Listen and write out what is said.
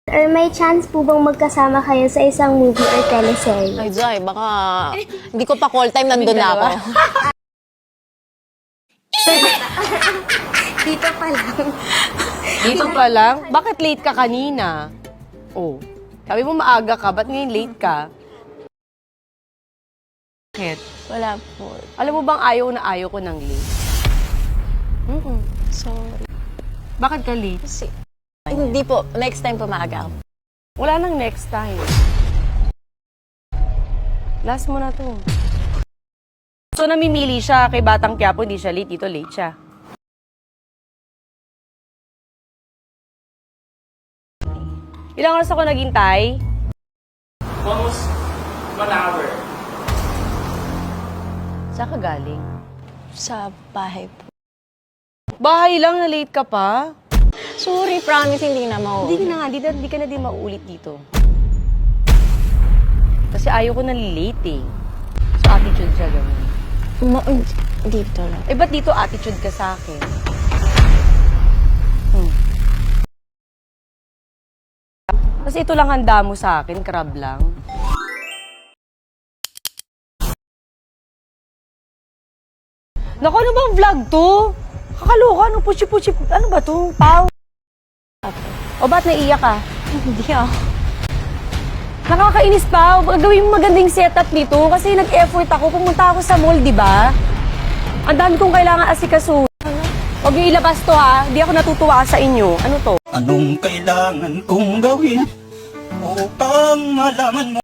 Or may chance po bang magkasama kayo sa isang movie or teleserye? Ay, Jai, baka hindi ko pa call time, nandun na ako. Dito pa lang. Dito pa lang? Bakit late ka kanina? Oh, sabi mo maaga ka, ba't ngayon late ka? Bakit? Wala po. Alam mo bang ayaw na ayaw ko ng late? Sorry. Bakit ka late? Hindi po. Next time po maaga ako. Wala nang next time. Last mo na to. So, namimili siya kay Batang Quiapo, hindi siya late. Dito late siya. Ilang oras ako naghintay? Almost 1 hour. Saan ka galing? Sa bahay po. Bahay lang, na late ka pa? Sorry, promise, hindi na Hindi na nga, hindi ka na din mauulit dito. Kasi ayaw ko na late eh. So, attitude siya ganun. Dito lang. Eh, ba't dito attitude ka sa akin? Kasi ito lang handa mo sa akin, crab lang. Naku, ano bang vlog to? Kakaloka, ano, puchi-puchi, ano ba to? Pau? O ba't naiiyak ka? Hindi ako. Nakakainis pa. Gawin mo magandang setup dito kasi nag-effort ako. Pumunta ako sa mall, di ba? Ang dami kong kailangan asikasuhin. Huwag niyo ilabas to ha. Hindi ako natutuwa sa inyo. Ano to? Anong kailangan kong gawin upang malaman mo?